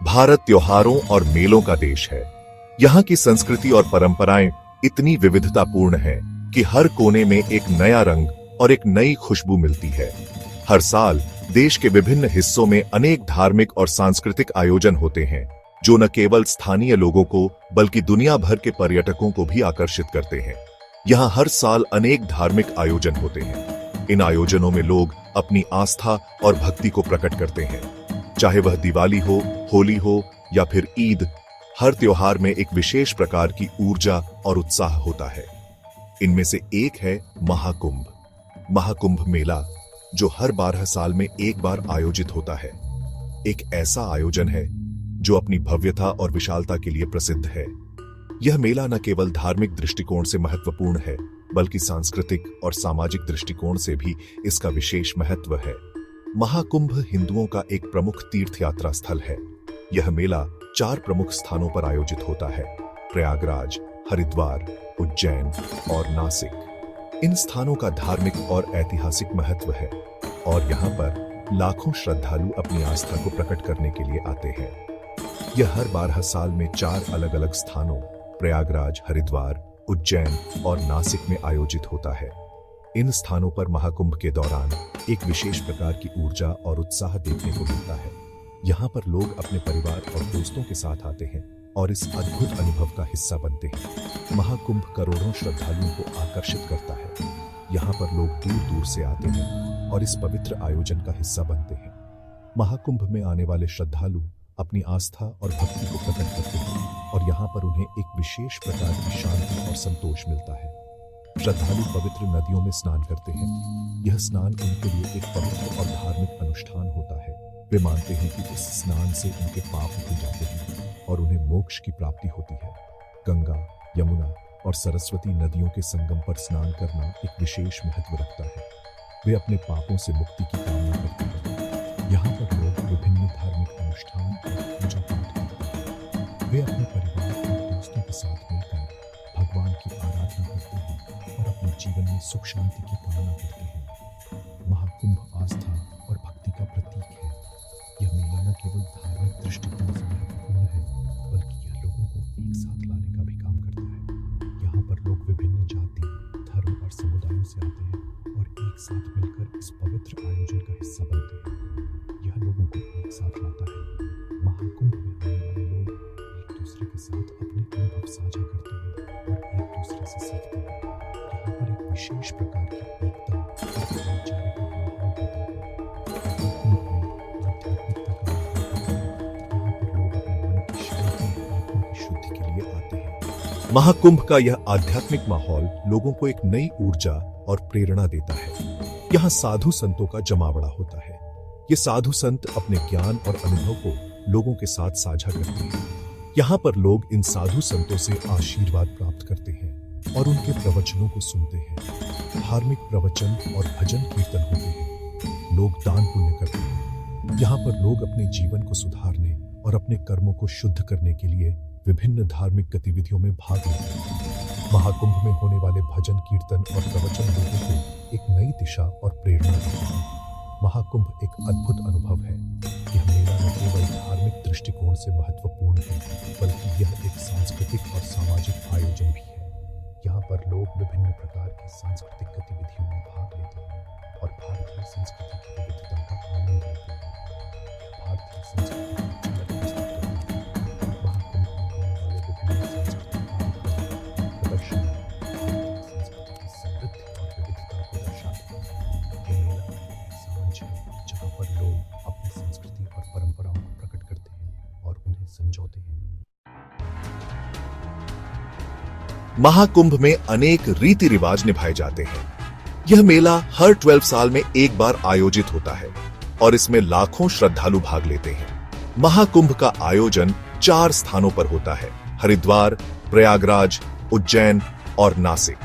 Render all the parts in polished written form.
भारत त्योहारों और मेलों का देश है। यहाँ की संस्कृति और परंपराएं इतनी विविधतापूर्ण है कि हर कोने में एक नया रंग और एक नई खुशबू मिलती है। हर साल देश के विभिन्न हिस्सों में अनेक धार्मिक और सांस्कृतिक आयोजन होते हैं, जो न केवल स्थानीय लोगों को बल्कि दुनिया भर के पर्यटकों को भी आकर्षित करते हैं। यहाँ हर साल अनेक धार्मिक आयोजन होते हैं। इन आयोजनों में लोग अपनी आस्था और भक्ति को प्रकट करते हैं। चाहे वह दिवाली हो, होली हो या फिर ईद, हर त्योहार में एक विशेष प्रकार की ऊर्जा और उत्साह होता है। इनमें से एक है महाकुंभ। महाकुंभ मेला, जो हर 12 साल में एक बार आयोजित होता है, एक ऐसा आयोजन है जो अपनी भव्यता और विशालता के लिए प्रसिद्ध है। यह मेला न केवल धार्मिक दृष्टिकोण से महत्वपूर्ण है, बल्कि सांस्कृतिक और सामाजिक दृष्टिकोण से भी इसका विशेष महत्व है। महाकुंभ हिंदुओं का एक प्रमुख तीर्थ यात्रा स्थल है। यह मेला 4 प्रमुख स्थानों पर आयोजित होता है: प्रयागराज, हरिद्वार, उज्जैन और नासिक। इन स्थानों का धार्मिक और ऐतिहासिक महत्व है और यहाँ पर लाखों श्रद्धालु अपनी आस्था को प्रकट करने के लिए आते हैं। यह हर 12 साल में 4 अलग अलग स्थानों प्रयागराज, हरिद्वार, उज्जैन और नासिक में आयोजित होता है। इन स्थानों पर महाकुंभ के दौरान एक विशेष प्रकार की ऊर्जा और उत्साह देखने को मिलता है। यहाँ पर लोग अपने परिवार और दोस्तों के साथ आते हैं और इस अद्भुत अनुभव का हिस्सा बनते हैं। महाकुंभ करोड़ों श्रद्धालुओं को आकर्षित करता है। यहाँ पर लोग दूर दूर से आते हैं और इस पवित्र आयोजन का हिस्सा बनते हैं। महाकुंभ में आने वाले श्रद्धालु अपनी आस्था और भक्ति को प्रकट करते हैं और यहाँ पर उन्हें एक विशेष प्रकार की शांति और संतोष मिलता है। श्रद्धालु पवित्र नदियों में स्नान करते हैं। यह स्नान उनके लिए एक पवित्र और धार्मिक अनुष्ठान होता है। वे मानते हैं कि इस स्नान से उनके पाप धुल जाते हैं और उन्हें मोक्ष की प्राप्ति होती है। गंगा, यमुना और सरस्वती नदियों के संगम पर स्नान करना एक विशेष महत्व रखता है। वे अपने पापों से मुक्ति की कामना करते हैं। यहाँ पर लोग विभिन्न धार्मिक अनुष्ठान और पूजा पाठ करते हैं। वे अपने परिवार और दोस्तों के साथ मिलकर भगवान की आराधना करते हैं और अपने जीवन में सुख शांति की कामना करते हैं। महाकुंभ आस्था और भक्ति का प्रतीक है। यह मेला न केवल धार्मिक दृष्टिकोण से महत्वपूर्ण है, बल्कि यह लोगों को एक साथ लाने का भी काम करता है। यहाँ पर लोग विभिन्न जाति, धर्म और समुदायों से आते हैं और एक साथ मिलकर इस पवित्र आयोजन का हिस्सा बनते हैं। यह लोगों को एक साथ लाता है। महाकुंभ में आने वाले लोग एक दूसरे के साथ अपने अनुभव साझा करते हैं और एक दूसरे से सीखते हैं। यहाँ पर एक विशेष प्रकार की एकता और भाईचारे का माहौल होता है। महाकुंभ में आध्यात्मिकता का माहौल होता है। यहाँ पर लोग अपने मन की शांति और आत्मा की शुद्धि के लिए आते हैं। महाकुंभ का यह आध्यात्मिक माहौल लोगों को एक नई ऊर्जा और प्रेरणा देता है। यहाँ साधु संतों का जमावड़ा होता है। ये साधु संत अपने ज्ञान और अनुभव को लोगों के साथ साझा करते हैं। यहाँ पर लोग इन साधु संतों से आशीर्वाद प्राप्त करते हैं और उनके प्रवचनों को सुनते हैं। धार्मिक प्रवचन और भजन कीर्तन होते हैं। लोग दान पुण्य करते हैं। यहाँ पर लोग अपने जीवन को सुधारने और अपने कर्मों को शुद्ध करने के लिए विभिन्न धार्मिक गतिविधियों में भाग लेते हैं। महाकुंभ में होने वाले भजन कीर्तन और प्रवचन लोगों को एक नई दिशा और प्रेरणा देते हैं। महाकुंभ एक अद्भुत अनुभव है। यह मेला न केवल धार्मिक दृष्टिकोण से महत्वपूर्ण है, बल्कि यह एक सांस्कृतिक और सामाजिक आयोजन भी है। यहाँ पर लोग विभिन्न प्रकार की सांस्कृतिक गतिविधियों में भाग लेते हैं और भारतीय संस्कृति की विविधता का आनंद लेते हैं। भारतीय संस्कृति की झलक प्रस्तुत करती है। महाकुंभ में होने वाले विभिन्न सांस्कृतिक कार्यक्रम, प्रदर्शन भारतीय संस्कृति की समृद्धि और विविधता को दर्शाते हैं। यह मेला एक सांझ है जहाँ पर लोग अपनी संस्कृति और परंपराओं को प्रकट करते हैं और उन्हें समझौते हैं। महाकुंभ में अनेक रीति रिवाज निभाए जाते हैं। यह मेला हर 12 साल में एक बार आयोजित होता है और इसमें लाखों श्रद्धालु भाग लेते हैं। महाकुंभ का आयोजन 4 स्थानों पर होता है: हरिद्वार, प्रयागराज, उज्जैन और नासिक।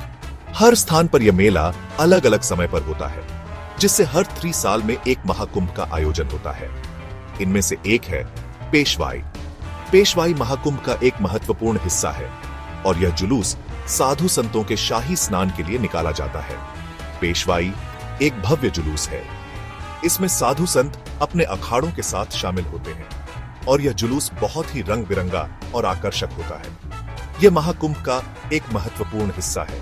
हर स्थान पर यह मेला अलग अलग समय पर होता है, जिससे हर 3 साल में एक महाकुंभ का आयोजन होता है। इनमें से एक है पेशवाई। पेशवाई महाकुंभ का एक महत्वपूर्ण हिस्सा है और यह जुलूस साधु संतों के शाही स्नान के लिए निकाला जाता है। पेशवाई एक भव्य जुलूस है। इसमें साधु संत अपने अखाड़ों के साथ शामिल होते हैं और यह जुलूस बहुत ही रंग बिरंगा और आकर्षक होता है। यह महाकुंभ का एक महत्वपूर्ण हिस्सा है।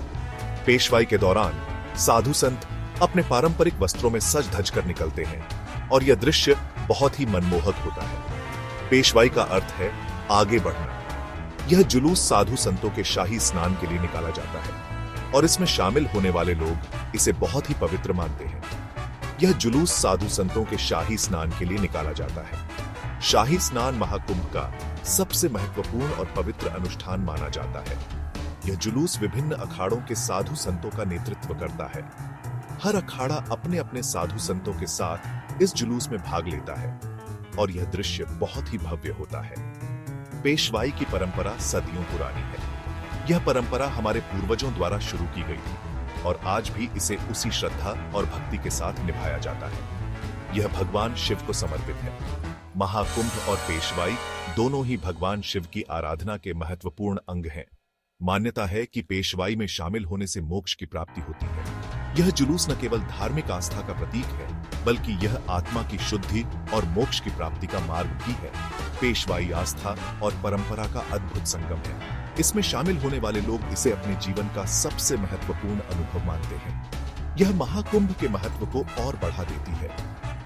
पेशवाई के दौरान साधु संत अपने पारंपरिक वस्त्रों में सज धज कर निकलते हैं और यह दृश्य बहुत ही मनमोहक होता है। पेशवाई का अर्थ है आगे बढ़ना। यह जुलूस साधु संतों के शाही स्नान के लिए निकाला जाता है और इसमें शामिल होने वाले लोग इसे बहुत ही पवित्र मानते हैं। यह जुलूस साधु संतों के शाही स्नान के लिए निकाला जाता है। शाही स्नान महाकुंभ का सबसे महत्वपूर्ण और पवित्र अनुष्ठान माना जाता है। यह जुलूस विभिन्न अखाड़ों के साधु संतों का नेतृत्व करता है। हर अखाड़ा अपने अपने साधु संतों के साथ इस जुलूस में भाग लेता है और यह दृश्य बहुत ही भव्य होता है। पेशवाई की परंपरा सदियों पुरानी है। यह परंपरा हमारे पूर्वजों द्वारा शुरू की गई थी और आज भी इसे उसी श्रद्धा और भक्ति के साथ निभाया जाता है। यह भगवान शिव को समर्पित है। महाकुंभ और पेशवाई दोनों ही भगवान शिव की आराधना के महत्वपूर्ण अंग हैं। मान्यता है कि पेशवाई में शामिल होने से मोक्ष की प्राप्ति होती है। यह जुलूस न केवल धार्मिक आस्था का प्रतीक है, बल्कि यह आत्मा की शुद्धि और मोक्ष की प्राप्ति का मार्ग भी है। पेशवाई आस्था और परंपरा का अद्भुत संगम है। इसमें शामिल होने वाले लोग इसे अपने जीवन का सबसे महत्वपूर्ण अनुभव मानते हैं। यह महाकुंभ के महत्व को और बढ़ा देती है।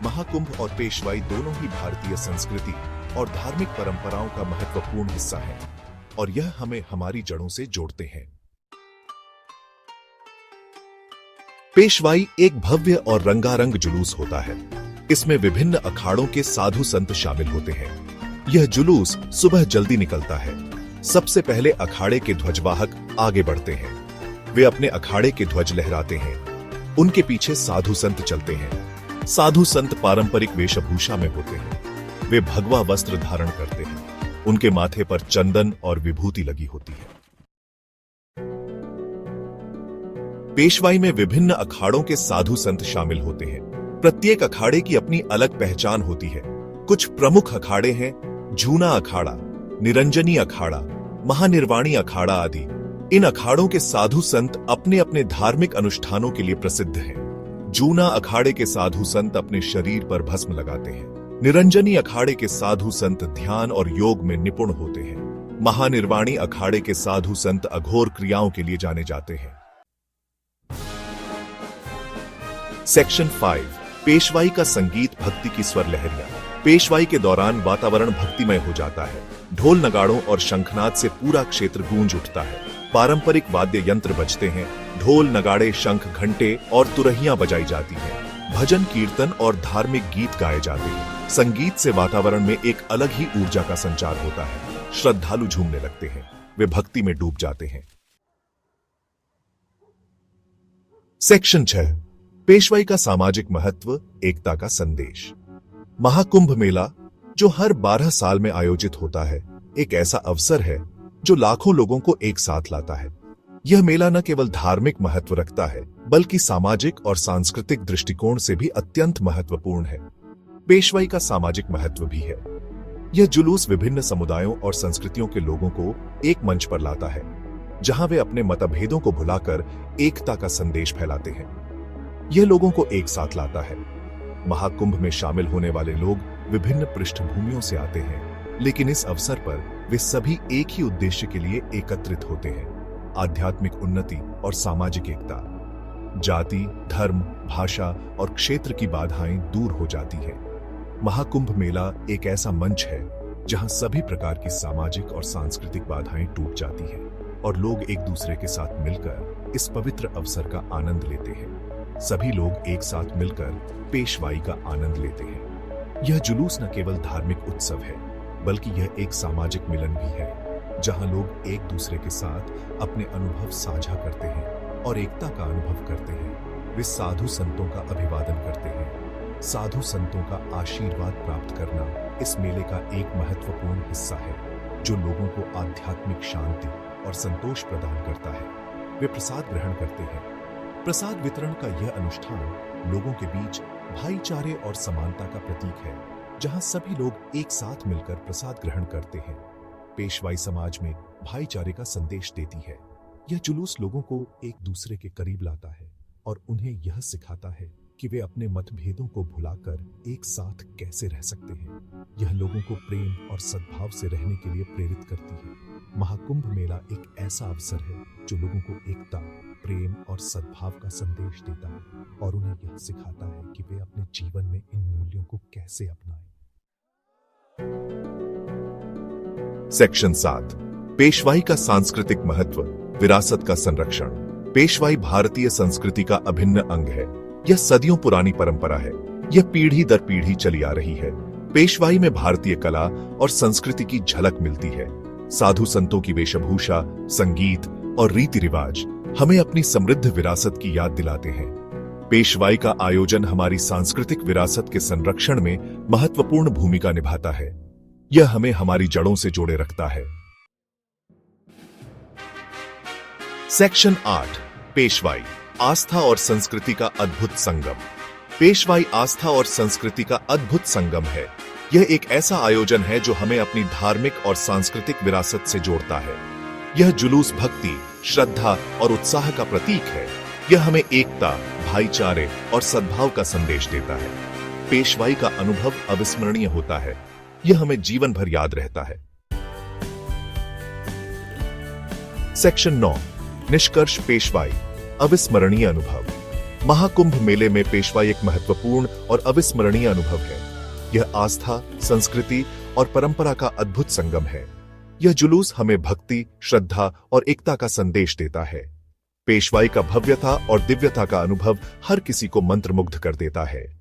महाकुंभ और पेशवाई दोनों ही भारतीय संस्कृति और धार्मिक परंपराओं का महत्वपूर्ण हिस्सा है और यह हमें हमारी जड़ों से जोड़ते हैं। पेशवाई एक भव्य और रंगारंग जुलूस होता है। इसमें विभिन्न अखाड़ों के साधु संत शामिल होते हैं। यह जुलूस सुबह जल्दी निकलता है। सबसे पहले अखाड़े के ध्वजवाहक आगे बढ़ते हैं। वे अपने अखाड़े के ध्वज लहराते हैं। उनके पीछे साधु संत चलते हैं। साधु संत पारंपरिक वेशभूषा में होते हैं। वे भगवा वस्त्र धारण करते हैं। उनके माथे पर चंदन और विभूति लगी होती है। पेशवाई में विभिन्न अखाड़ों के साधु संत शामिल होते हैं। प्रत्येक अखाड़े की अपनी अलग पहचान होती है। कुछ प्रमुख अखाड़े हैं जूना अखाड़ा, निरंजनी अखाड़ा, महानिर्वाणी अखाड़ा आदि। इन अखाड़ों के साधु संत अपने अपने धार्मिक अनुष्ठानों के लिए प्रसिद्ध हैं। जूना अखाड़े के साधु संत अपने शरीर पर भस्म लगाते हैं। निरंजनी अखाड़े के साधु संत ध्यान और योग में निपुण होते हैं। महानिर्वाणी अखाड़े के साधु संत अघोर क्रियाओं के लिए जाने जाते हैं। सेक्शन 5 पेशवाई का संगीत भक्ति की स्वर लहरियां। पेशवाई के दौरान वातावरण भक्तिमय हो जाता है। ढोल नगाड़ों और शंखनाद से पूरा क्षेत्र गूंज उठता है। पारंपरिक वाद्य यंत्र बजते हैं। ढोल नगाड़े शंख घंटे और तुरहियां बजाई जाती हैं। भजन कीर्तन और धार्मिक गीत गाए जाते हैं। संगीत से वातावरण में एक अलग ही ऊर्जा का संचार होता है। श्रद्धालु झूमने लगते हैं। वे भक्ति में डूब जाते हैं। सेक्शन 6 पेशवाई का सामाजिक महत्व, एकता का संदेश। महाकुंभ मेला जो हर 12 साल में आयोजित होता है, एक ऐसा अवसर है जो लाखों लोगों को एक साथ लाता है। यह मेला न केवल धार्मिक महत्व रखता है, बल्कि सामाजिक और सांस्कृतिक दृष्टिकोण से भी अत्यंत महत्वपूर्ण है। पेशवाई का सामाजिक महत्व भी है। यह जुलूस विभिन्न समुदायों और संस्कृतियों के लोगों को एक मंच पर लाता है, जहां वे अपने मतभेदों को भुलाकर एकता का संदेश फैलाते हैं। यह लोगों को एक साथ लाता है। महाकुंभ में शामिल होने वाले लोग विभिन्न पृष्ठभूमियों से आते हैं, लेकिन इस अवसर पर वे सभी एक ही उद्देश्य के लिए एकत्रित होते हैं, आध्यात्मिक उन्नति और सामाजिक एकता। जाति, धर्म, भाषा और क्षेत्र की बाधाएं दूर हो जाती हैं। महाकुंभ मेला एक ऐसा मंच है जहां सभी प्रकार की सामाजिक और सांस्कृतिक बाधाएं टूट जाती हैं और लोग एक दूसरे के साथ मिलकर इस पवित्र अवसर का आनंद लेते हैं। सभी लोग एक साथ मिलकर पेशवाई का आनंद लेते हैं। यह जुलूस न केवल धार्मिक उत्सव है, बल्कि यह एक सामाजिक मिलन भी है, जहां लोग एक दूसरे के साथ अपने अनुभव साझा करते हैं और एकता का अनुभव करते हैं। वे साधु संतों का अभिवादन करते हैं। साधु संतों का आशीर्वाद प्राप्त करना इस मेले का एक महत्वपूर्ण हिस्सा है, जो लोगों को आध्यात्मिक शांति और संतोष प्रदान करता है। वे प्रसाद ग्रहण करते हैं। प्रसाद वितरण का यह अनुष्ठान लोगों के बीच भाईचारे और समानता का प्रतीक है, जहां सभी लोग एक साथ मिलकर प्रसाद ग्रहण करते हैं। पेशवाई समाज में भाईचारे का संदेश देती है। यह जुलूस लोगों को एक दूसरे के करीब लाता है और उन्हें यह सिखाता है कि वे अपने मतभेदों को भुलाकर एक साथ कैसे रह सकते हैं। यह लोगों को प्रेम और सद्भाव से रहने के लिए प्रेरित करती है। महाकुंभ मेला एक ऐसा अवसर है जो लोगों को एकता, प्रेम और सद्भाव का संदेश देता है और उन्हें यह सिखाता है कि वे अपने जीवन में इन मूल्यों को कैसे अपनाएं। सेक्शन 7, पेशवाई का सांस्कृतिक महत्व, विरासत का संरक्षण। पेशवाई भारतीय संस्कृति का अभिन्न अंग है। यह सदियों पुरानी परंपरा है। यह पीढ़ी दर पीढ़ी चली आ रही है। पेशवाई में भारतीय कला और संस्कृति की झलक मिलती है। साधु संतों की वेशभूषा, संगीत और रीति रिवाज हमें अपनी समृद्ध विरासत की याद दिलाते हैं। पेशवाई का आयोजन हमारी सांस्कृतिक विरासत के संरक्षण में महत्वपूर्ण भूमिका निभाता है। यह हमें हमारी जड़ों से जोड़े रखता है। सेक्शन 8, पेशवाई, आस्था और संस्कृति का अद्भुत संगम। पेशवाई आस्था और संस्कृति का अद्भुत संगम है। यह एक ऐसा आयोजन है जो हमें अपनी धार्मिक और सांस्कृतिक विरासत से जोड़ता है। यह जुलूस भक्ति, श्रद्धा और उत्साह का प्रतीक है। यह हमें एकता, भाईचारे और सद्भाव का संदेश देता है। पेशवाई का अनुभव अविस्मरणीय होता है। यह हमें जीवन भर याद रहता है। सेक्शन 9, निष्कर्ष पेशवाई, अविस्मरणीय अनुभव। महाकुंभ मेले में पेशवाई एक महत्वपूर्ण और अविस्मरणीय अनुभव है। यह आस्था, संस्कृति और परंपरा का अद्भुत संगम है। यह जुलूस हमें भक्ति, श्रद्धा और एकता का संदेश देता है। पेशवाई का भव्यता और दिव्यता का अनुभव हर किसी को मंत्रमुग्ध कर देता है।